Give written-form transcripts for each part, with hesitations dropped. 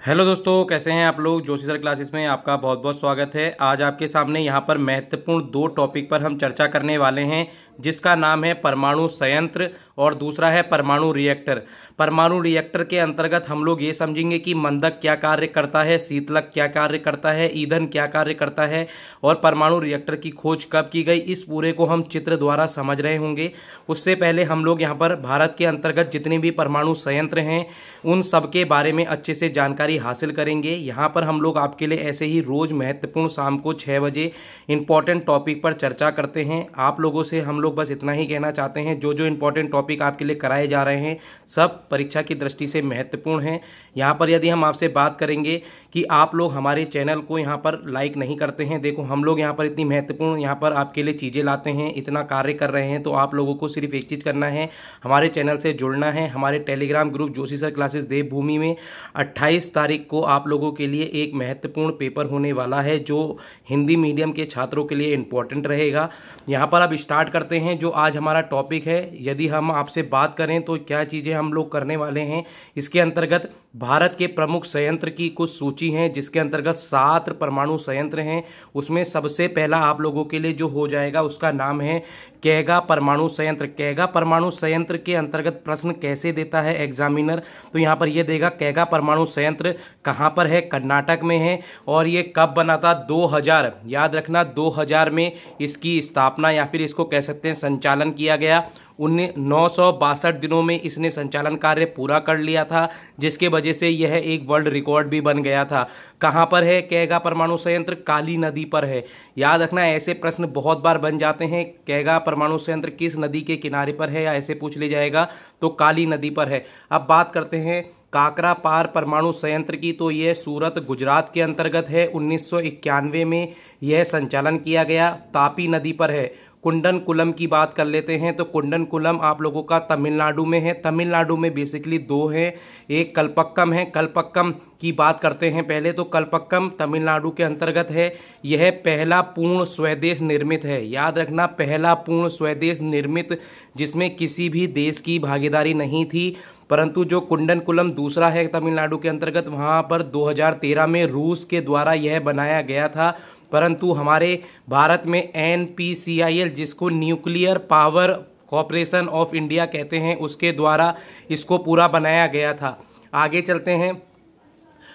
Hello दोस्तों, कैसे हैं आप लोग। जोशी सर क्लासेस में आपका बहुत बहुत स्वागत है। आज आपके सामने यहाँ पर महत्वपूर्ण दो टॉपिक पर हम चर्चा करने वाले हैं, जिसका नाम है परमाणु संयंत्र और दूसरा है परमाणु रिएक्टर। परमाणु रिएक्टर के अंतर्गत हम लोग ये समझेंगे कि मंदक क्या कार्य करता है, शीतलक क्या कार्य करता है, ईंधन क्या कार्य करता है और परमाणु रिएक्टर की खोज कब की गई, इस पूरे को हम चित्र द्वारा समझ रहे होंगे। उससे पहले हम लोग यहाँ पर भारत के अंतर्गत जितने भी परमाणु संयंत्र हैं उन सब के बारे में अच्छे से जानकारी हासिल करेंगे। यहाँ पर हम लोग आपके लिए ऐसे ही रोज महत्वपूर्ण शाम को 6 बजे इंपॉर्टेंट टॉपिक पर चर्चा करते हैं। आप लोगों से हम लोग बस इतना ही कहना चाहते हैं, जो जो इंपॉर्टेंट टॉपिक आपके लिए कराए जा रहे हैं सब परीक्षा की दृष्टि से महत्वपूर्ण हैं। यहाँ पर यदि हम आपसे बात करेंगे कि आप लोग हमारे चैनल को यहाँ पर लाइक नहीं करते हैं, देखो हम लोग यहाँ पर इतनी महत्वपूर्ण यहाँ पर आपके लिए चीज़ें लाते हैं, इतना कार्य कर रहे हैं, तो आप लोगों को सिर्फ एक चीज़ करना है, हमारे चैनल से जुड़ना है। हमारे Telegram group Joshi sir classes Devbhoomi में 28 तारीख को आप लोगों के लिए एक महत्वपूर्ण पेपर होने वाला है, जो हिंदी मीडियम के छात्रों के लिए इम्पोर्टेंट रहेगा। यहाँ पर अब स्टार्ट करते हैं जो आज हमारा टॉपिक है। यदि हम आपसे बात करें तो क्या चीज़ें हम लोग करने वाले हैं, इसके अंतर्गत भारत के प्रमुख संयंत्र की कुछ सूची है, जिसके अंतर्गत 7 परमाणु संयंत्र हैं। उसमें सबसे पहला आप लोगों के लिए जो हो जाएगा उसका नाम है कैगा परमाणु संयंत्र। कैगा परमाणु संयंत्र के अंतर्गत प्रश्न कैसे देता है एग्जामिनर, तो यहाँ पर ये देगा कैगा परमाणु संयंत्र कहाँ पर है, कर्नाटक में है और ये कब बना था, 2000, याद रखना 2000 में इसकी स्थापना या फिर इसको कह सकते हैं संचालन किया गया। 962 दिनों में इसने संचालन कार्य पूरा कर लिया था, जिसके वजह से यह एक वर्ल्ड रिकॉर्ड भी बन गया था। कहाँ पर है कैगा परमाणु संयंत्र, काली नदी पर है। याद रखना ऐसे प्रश्न बहुत बार बन जाते हैं, कैगा परमाणु संयंत्र किस नदी के किनारे पर है, या ऐसे पूछ लिया जाएगा तो काली नदी पर है। अब बात करते हैं काकरापार परमाणु संयंत्र की, तो यह सूरत गुजरात के अंतर्गत है। 1991 में यह संचालन किया गया, तापी नदी पर है। कुंडनकुलम की बात कर लेते हैं तो कुंडनकुलम आप लोगों का तमिलनाडु में है। तमिलनाडु में बेसिकली दो है, एक कलपक्कम है। कलपक्कम की बात करते हैं पहले, तो कलपक्कम तमिलनाडु के अंतर्गत है। यह पहला पूर्ण स्वदेश निर्मित है, याद रखना पहला पूर्ण स्वदेश निर्मित, जिसमें किसी भी देश की भागीदारी नहीं थी। परंतु जो कुंडनकुलम दूसरा है तमिलनाडु के अंतर्गत, वहाँ पर 2013 में रूस के द्वारा यह बनाया गया था। परंतु हमारे भारत में NPCIL, जिसको nuclear power corporation of India कहते हैं, उसके द्वारा इसको पूरा बनाया गया था। आगे चलते हैं,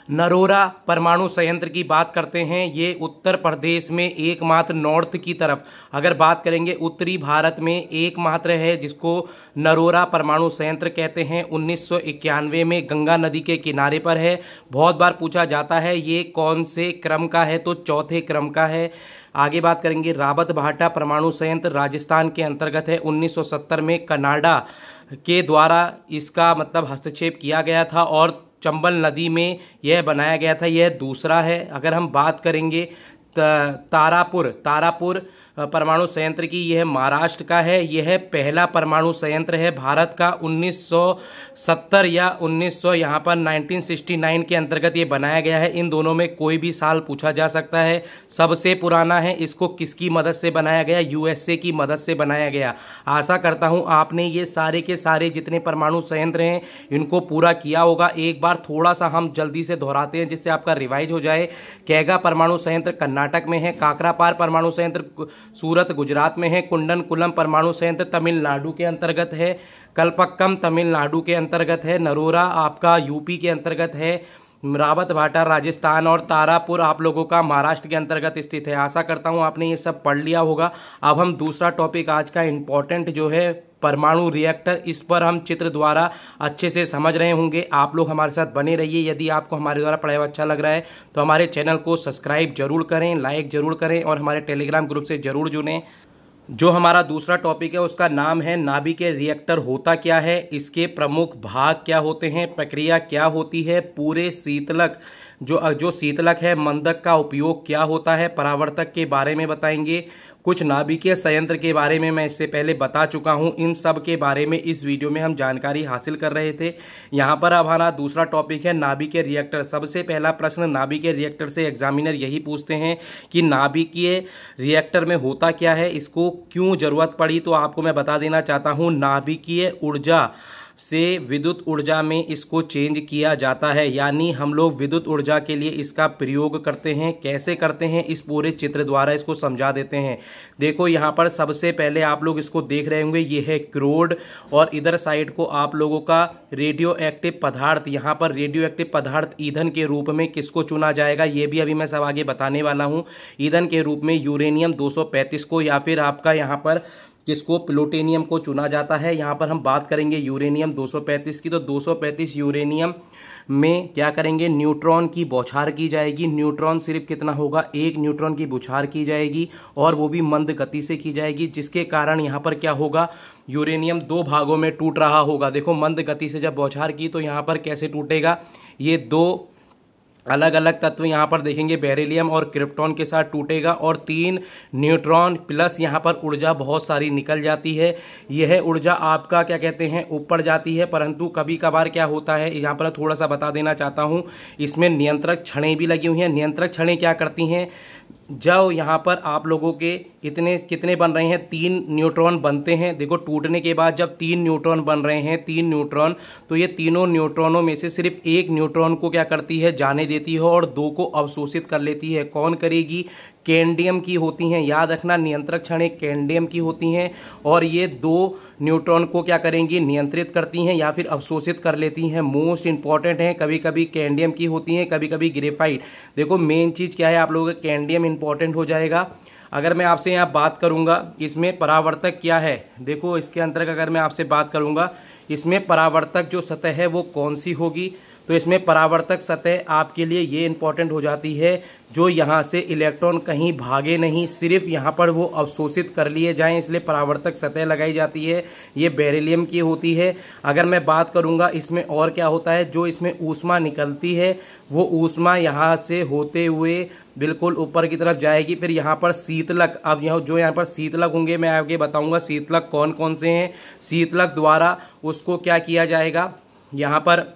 नरोरा परमाणु संयंत्र की बात करते हैं। ये उत्तर प्रदेश में एकमात्र नॉर्थ की तरफ, अगर बात करेंगे उत्तरी भारत में एकमात्र है जिसको नरोरा परमाणु संयंत्र कहते हैं। 1991 में गंगा नदी के किनारे पर है। बहुत बार पूछा जाता है ये कौन से क्रम का है, तो चौथे क्रम का है। आगे बात करेंगे रावत भाटा परमाणु संयंत्र, राजस्थान के अंतर्गत है। 1970 में कनाडा के द्वारा इसका मतलब हस्तक्षेप किया गया था और चंबल नदी में यह बनाया गया था, यह दूसरा है। अगर हम बात करेंगे तारापुर परमाणु संयंत्र की, यह महाराष्ट्र का है। यह पहला परमाणु संयंत्र है भारत का। 1970 या 1900 यहाँ पर 1969 के अंतर्गत ये बनाया गया है। इन दोनों में कोई भी साल पूछा जा सकता है। सबसे पुराना है, इसको किसकी मदद से बनाया गया, USA की मदद से बनाया गया। आशा करता हूँ आपने ये सारे के सारे जितने परमाणु संयंत्र हैं इनको पूरा किया होगा। एक बार थोड़ा सा हम जल्दी से दोहराते हैं जिससे आपका रिवाइज हो जाए। कैगा परमाणु संयंत्र कर्नाटक में है। काकरापार परमाणु संयंत्र सूरत गुजरात में है। कुंडनकुलम परमाणु संयंत्र तमिलनाडु के अंतर्गत है। कलपक्कम तमिलनाडु के अंतर्गत है। नरोरा आपका यूपी के अंतर्गत है। रावत भाटा राजस्थान और तारापुर आप लोगों का महाराष्ट्र के अंतर्गत स्थित है। आशा करता हूं आपने ये सब पढ़ लिया होगा। अब हम दूसरा टॉपिक आज का इम्पोर्टेंट जो है परमाणु रिएक्टर, इस पर हम चित्र द्वारा अच्छे से समझ रहे होंगे। आप लोग हमारे साथ बने रहिए। यदि आपको हमारे द्वारा पढ़ाया हुआ अच्छा लग रहा है तो हमारे चैनल को सब्सक्राइब जरूर करें, लाइक जरूर करें और हमारे टेलीग्राम ग्रुप से जरूर जुड़ें। जो हमारा दूसरा टॉपिक है उसका नाम है नाभिकीय रिएक्टर होता क्या है, इसके प्रमुख भाग क्या होते हैं, प्रक्रिया क्या होती है, पूरे शीतलक जो शीतलक है मंदक का उपयोग क्या होता है, परावर्तक के बारे में बताएंगे। कुछ नाभिकीय संयंत्र के बारे में मैं इससे पहले बता चुका हूं, इन सब के बारे में इस वीडियो में हम जानकारी हासिल कर रहे थे। यहां पर अब हमारा दूसरा टॉपिक है नाभिकीय रिएक्टर। सबसे पहला प्रश्न नाभिकीय रिएक्टर से एग्जामिनर यही पूछते हैं कि नाभिकीय रिएक्टर में होता क्या है, इसको क्यों जरूरत पड़ी। तो आपको मैं बता देना चाहता हूं, नाभिकीय ऊर्जा से विद्युत ऊर्जा में इसको चेंज किया जाता है, यानी हम लोग विद्युत ऊर्जा के लिए इसका प्रयोग करते हैं। कैसे करते हैं इस पूरे चित्र द्वारा इसको समझा देते हैं। देखो यहाँ पर सबसे पहले आप लोग इसको देख रहे होंगे, ये है क्रोड और इधर साइड को आप लोगों का रेडियो एक्टिव पदार्थ। यहाँ पर रेडियो एक्टिव पदार्थ ईंधन के रूप में किसको चुना जाएगा ये भी अभी मैं सब आगे बताने वाला हूँ। ईंधन के रूप में यूरेनियम 235 को या फिर आपका यहाँ पर किसको प्लूटोनियम को चुना जाता है। यहाँ पर हम बात करेंगे यूरेनियम 235 की, तो 235 यूरेनियम में क्या करेंगे, न्यूट्रॉन की बौछार की जाएगी। न्यूट्रॉन सिर्फ कितना होगा, एक न्यूट्रॉन की बौछार की जाएगी और वो भी मंद गति से की जाएगी, जिसके कारण यहाँ पर क्या होगा, यूरेनियम दो भागों में टूट रहा होगा। देखो मंद गति से जब बौछार की तो यहाँ पर कैसे टूटेगा, ये दो अलग अलग तत्व यहाँ पर देखेंगे, बेरिलियम और क्रिप्टॉन के साथ टूटेगा और 3 न्यूट्रॉन प्लस यहाँ पर ऊर्जा बहुत सारी निकल जाती है। यह ऊर्जा आपका क्या कहते हैं ऊपर जाती है, परंतु कभी कभार क्या होता है, यहाँ पर थोड़ा सा बता देना चाहता हूँ, इसमें नियंत्रक छड़ें भी लगी हुई हैं। नियंत्रक छड़ें क्या करती हैं, जब यहाँ पर आप लोगों के इतने कितने बन रहे हैं, 3 न्यूट्रॉन बनते हैं। देखो टूटने के बाद जब 3 न्यूट्रॉन बन रहे हैं, 3 न्यूट्रॉन, तो ये तीनों न्यूट्रॉनों में से सिर्फ एक न्यूट्रॉन को क्या करती है, जाने देती है और 2 को अवशोषित कर लेती है। कौन करेगी, कैडमियम की होती हैं। याद रखना नियंत्रक छड़ें कैडमियम की होती हैं और ये 2 न्यूट्रॉन को क्या करेंगी, नियंत्रित करती हैं या फिर अवशोषित कर लेती हैं। मोस्ट इंपॉर्टेंट है, कभी कभी कैडमियम की होती हैं, कभी कभी ग्रेफाइट। देखो मेन चीज क्या है, आप लोगों का कैडमियम इंपॉर्टेंट हो जाएगा। अगर मैं आपसे यहाँ बात करूंगा इसमें परावर्तक क्या है, देखो इसके अंतर्गत अगर मैं आपसे बात करूंगा इसमें परावर्तक जो सतह है वो कौन सी होगी, तो इसमें परावर्तक सतह आपके लिए ये इंपॉर्टेंट हो जाती है जो यहाँ से इलेक्ट्रॉन कहीं भागे नहीं, सिर्फ यहाँ पर वो अवशोषित कर लिए जाएं, इसलिए परावर्तक सतह लगाई जाती है। ये बेरिलियम की होती है। अगर मैं बात करूँगा इसमें और क्या होता है, जो इसमें ऊष्मा निकलती है वो ऊष्मा यहाँ से होते हुए बिल्कुल ऊपर की तरफ जाएगी। फिर यहाँ पर शीतलक, अब यहाँ पर शीतलक होंगे मैं आगे बताऊंगा शीतलक कौन कौन से हैं। शीतलक द्वारा उसको क्या किया जाएगा, यहाँ पर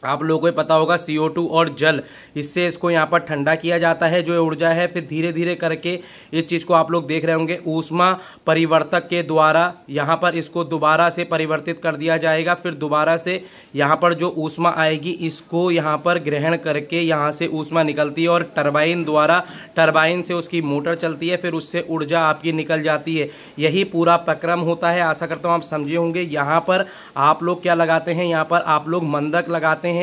आप लोगों को पता होगा CO2 और जल, इससे इसको यहाँ पर ठंडा किया जाता है जो ऊर्जा है। फिर धीरे धीरे करके इस चीज़ को आप लोग देख रहे होंगे, ऊष्मा परिवर्तक के द्वारा यहाँ पर इसको दोबारा से परिवर्तित कर दिया जाएगा। फिर दोबारा से यहाँ पर जो ऊष्मा आएगी इसको यहाँ पर ग्रहण करके यहाँ से ऊष्मा निकलती है और टरबाइन द्वारा, टरबाइन से उसकी मोटर चलती है, फिर उससे ऊर्जा आपकी निकल जाती है। यही पूरा प्रक्रम होता है। आशा करता हूँ आप समझे होंगे। यहाँ पर आप लोग क्या लगाते हैं, यहाँ पर आप लोग मंदक लगाते हैं।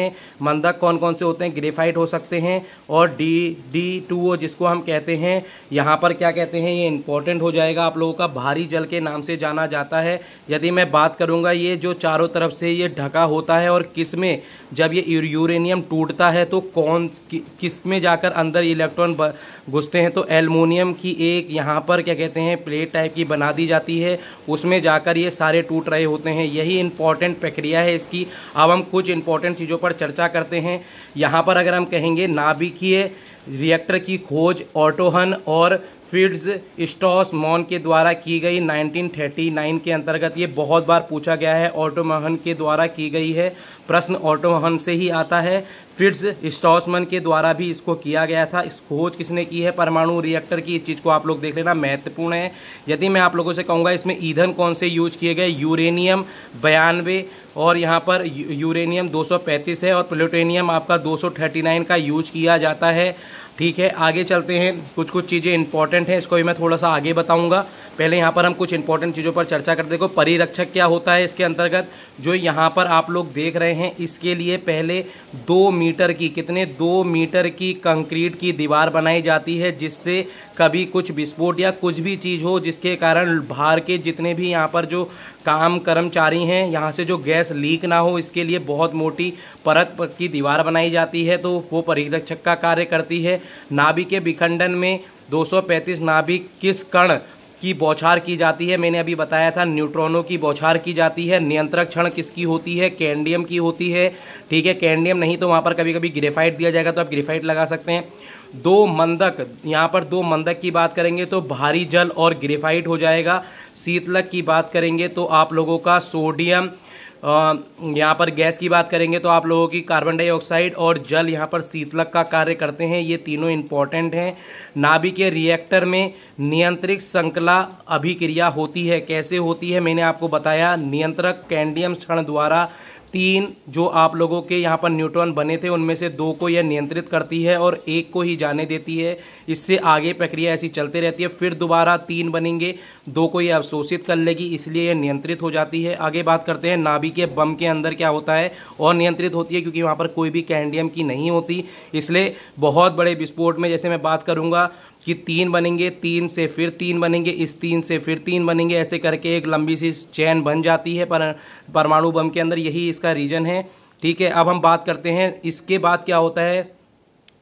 मंदक कौन कौन से होते हैं, ग्रेफाइट हो सकते हैं और D2O जिसको हम कहते हैं, यहाँ पर क्या कहते हैं, ये इंपॉर्टेंट हो जाएगा आप लोगों का, भारी जल के नाम से जाना जाता है। यदि मैं बात करूंगा ये जो चारों तरफ से ये ढका होता है और किसमें जब ये यूरेनियम टूटता है तो किस में जाकर अंदर इलेक्ट्रॉन घुसते हैं, तो एल्युमिनियम की एक यहाँ पर क्या कहते हैं प्लेट टाइप की बना दी जाती है, उसमें जाकर ये सारे टूट रहे होते हैं। यही इंपॉर्टेंट प्रक्रिया है इसकी। अब हम कुछ इंपॉर्टेंट चीज़ों पर चर्चा करते हैं। यहाँ पर अगर हम कहेंगे नाभिकीय रिएक्टर की खोज ऑटो हन और फ्रिट्ज स्ट्रॉसमैन के द्वारा की गई 1939 के अंतर्गत। ये बहुत बार पूछा गया है, ऑटो हन के द्वारा की गई है, प्रश्न ऑटो हन से ही आता है। फ्रिट्ज स्ट्रॉसमैन के द्वारा भी इसको किया गया था। इस खोज किसने की है, परमाणु रिएक्टर की। इस चीज़ को आप लोग देख लेना, महत्वपूर्ण है। यदि मैं आप लोगों से कहूँगा इसमें ईंधन कौन से यूज किए गए, यूरेनियम 92 और यहाँ पर यूरेनियम 235 है और प्लूटोनियम आपका 239 का यूज किया जाता है। ठीक है, आगे चलते हैं। कुछ कुछ चीज़ें इंपॉर्टेंट हैं, इसको भी मैं थोड़ा सा आगे बताऊंगा। पहले यहाँ पर हम कुछ इंपॉर्टेंट चीज़ों पर चर्चा करते हैं। देखो परिरक्षक क्या होता है इसके अंतर्गत, जो यहाँ पर आप लोग देख रहे हैं, इसके लिए पहले 2 मीटर की, कितने 2 मीटर की कंक्रीट की दीवार बनाई जाती है, जिससे कभी कुछ विस्फोट या कुछ भी चीज़ हो जिसके कारण बाहर के जितने भी यहाँ पर जो काम कर्मचारी हैं यहाँ से जो गैस लीक ना हो, इसके लिए बहुत मोटी परत की दीवार बनाई जाती है, तो वो परिरक्षक का कार्य करती है। नाभिक के विखंडन में 235 नाभिक किस कण की बौछार की जाती है, मैंने अभी बताया था, न्यूट्रॉनों की बौछार की जाती है। नियंत्रक क्षण किसकी होती है, कैडमियम की होती है। ठीक है, कैडमियम नहीं तो वहाँ पर कभी कभी ग्रेफाइट दिया जाएगा तो आप ग्रेफाइट लगा सकते हैं। 2 मंदक, यहाँ पर 2 मंदक की बात करेंगे तो भारी जल और ग्रेफाइट हो जाएगा। शीतलक की बात करेंगे तो आप लोगों का सोडियम यहाँ पर गैस की बात करेंगे तो आप लोगों की कार्बन डाइऑक्साइड और जल यहाँ पर शीतलक का कार्य करते हैं। ये तीनों इंपॉर्टेंट हैं। नाभिकीय रिएक्टर में नियंत्रित श्रृंखला अभिक्रिया होती है। कैसे होती है मैंने आपको बताया, नियंत्रक कैडमियम क्षण द्वारा 3 जो आप लोगों के यहाँ पर न्यूट्रॉन बने थे उनमें से 2 को यह नियंत्रित करती है और 1 को ही जाने देती है। इससे आगे प्रक्रिया ऐसी चलती रहती है, फिर दोबारा 3 बनेंगे, 2 को यह अवशोषित कर लेगी, इसलिए यह नियंत्रित हो जाती है। आगे बात करते हैं नाभिकीय बम के अंदर क्या होता है और नियंत्रित होती है, क्योंकि वहाँ पर कोई भी कैडमियम की नहीं होती, इसलिए बहुत बड़े विस्फोट में जैसे मैं बात करूँगा कि 3 बनेंगे, 3 से फिर 3 बनेंगे, इस 3 से फिर 3 बनेंगे, ऐसे करके एक लंबी सी चैन बन जाती है परमाणु बम के अंदर। यही इसका रीजन है। ठीक है, अब हम बात करते हैं इसके बाद क्या होता है।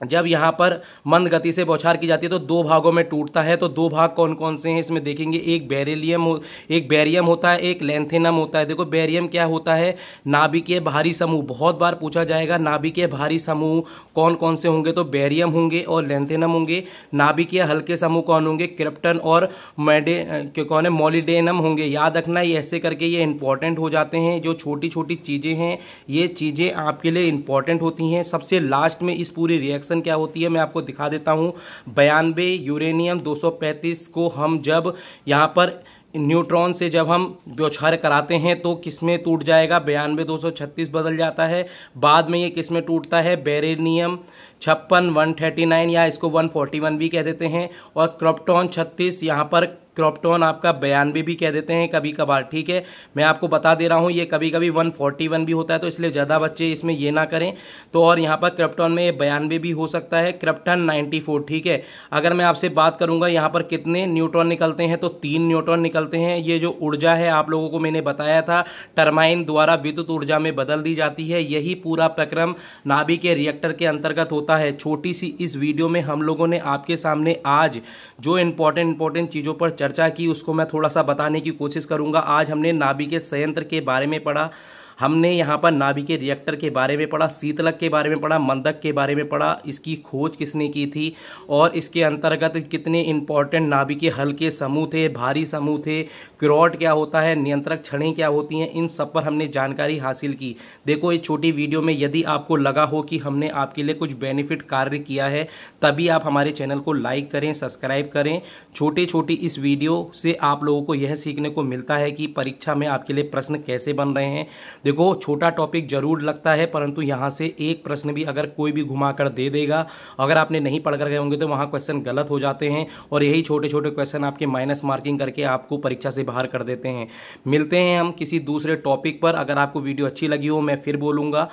जब यहाँ पर मंद गति से बौछार की जाती है तो 2 भागों में टूटता है। तो 2 भाग कौन कौन से हैं इसमें देखेंगे। एक बैरियम होता है, एक लैंथेनम होता है। देखो बैरियम क्या होता है, नाभिकीय भारी समूह, बहुत बार पूछा जाएगा नाभिकीय भारी समूह कौन कौन से होंगे, तो बैरियम होंगे और लैंथेनम होंगे। नाभिकीय हल्के समूह कौन होंगे, क्रिप्टन और कौन है, मोलिडेनम होंगे। याद रखना ये ऐसे करके ये इंपॉर्टेंट हो जाते हैं। जो छोटी छोटी चीज़ें हैं ये चीज़ें आपके लिए इंपॉर्टेंट होती हैं। सबसे लास्ट में इस पूरी रिएक्शन क्या होती है मैं आपको दिखा देता हूं। 92 यूरेनियम 235 को हम जब यहां पर न्यूट्रॉन से जब हम बौछार कराते हैं तो किसमें टूट जाएगा, 92 236 बदल जाता है। बाद में ये किसमें टूटता है, बेरिलियम 56 139 या इसको 141 भी कह देते हैं, और क्रिप्टॉन 36, यहाँ पर क्रिप्टॉन आपका 92 भी कह देते हैं कभी कभार। ठीक है, मैं आपको बता दे रहा हूँ ये कभी कभी 141 भी होता है, तो इसलिए ज़्यादा बच्चे इसमें ये ना करें। तो और यहाँ पर क्रिप्टॉन में ये 92 भी हो सकता है, क्रिप्टन 94। ठीक है, अगर मैं आपसे बात करूँगा यहाँ पर कितने न्यूट्रॉन निकलते हैं तो 3 न्यूट्रॉन निकलते हैं। ये जो ऊर्जा है आप लोगों को मैंने बताया था टरबाइन द्वारा विद्युत ऊर्जा में बदल दी जाती है। यही पूरा प्रक्रम नाभिकीय रिएक्टर के अंतर्गत होता है। छोटी सी इस वीडियो में हम लोगों ने आपके सामने आज जो इंपॉर्टेंट चीज़ों पर चर्चा की उसको मैं थोड़ा सा बताने की कोशिश करूंगा। आज हमने नाभिकीय संयंत्र के बारे में पढ़ा, हमने यहाँ पर नाभिकीय रिएक्टर के बारे में पढ़ा, शीतलक के बारे में पढ़ा, मंदक के बारे में पढ़ा, इसकी खोज किसने की थी और इसके अंतर्गत कितने इंपॉर्टेंट नाभिकीय हल्के समूह थे, भारी समूह थे, क्रोड क्या होता है, नियंत्रक छड़ें क्या होती हैं, इन सब पर हमने जानकारी हासिल की। देखो ये छोटी वीडियो में यदि आपको लगा हो कि हमने आपके लिए कुछ बेनिफिट कार्य किया है तभी आप हमारे चैनल को लाइक करें, सब्सक्राइब करें। छोटी इस वीडियो से आप लोगों को यह सीखने को मिलता है कि परीक्षा में आपके लिए प्रश्न कैसे बन रहे हैं। देखो छोटा टॉपिक जरूर लगता है परंतु यहाँ से एक प्रश्न भी अगर कोई भी घुमाकर दे देगा, अगर आपने नहीं पढ़ कर गए होंगे तो वहाँ क्वेश्चन गलत हो जाते हैं और यही छोटे क्वेश्चन आपके माइनस मार्किंग करके आपको परीक्षा से बाहर कर देते हैं। मिलते हैं हम किसी दूसरे टॉपिक पर। अगर आपको वीडियो अच्छी लगी हो मैं फिर बोलूँगा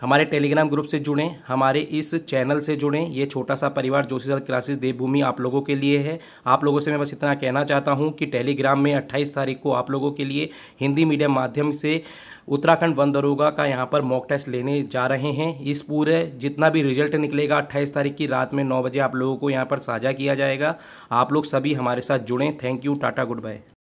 हमारे टेलीग्राम ग्रुप से जुड़ें, हमारे इस चैनल से जुड़ें। ये छोटा सा परिवार जोशी सर क्लासेस देवभूमि आप लोगों के लिए है। आप लोगों से मैं बस इतना कहना चाहता हूं कि टेलीग्राम में 28 तारीख को आप लोगों के लिए हिंदी मीडियम माध्यम से उत्तराखंड वन दरोगा का यहाँ पर मॉक टेस्ट लेने जा रहे हैं। इस पूरे जितना भी रिजल्ट निकलेगा 28 तारीख की रात में 9 बजे आप लोगों को यहाँ पर साझा किया जाएगा। आप लोग सभी हमारे साथ जुड़ें। Thank you, tata, good bye.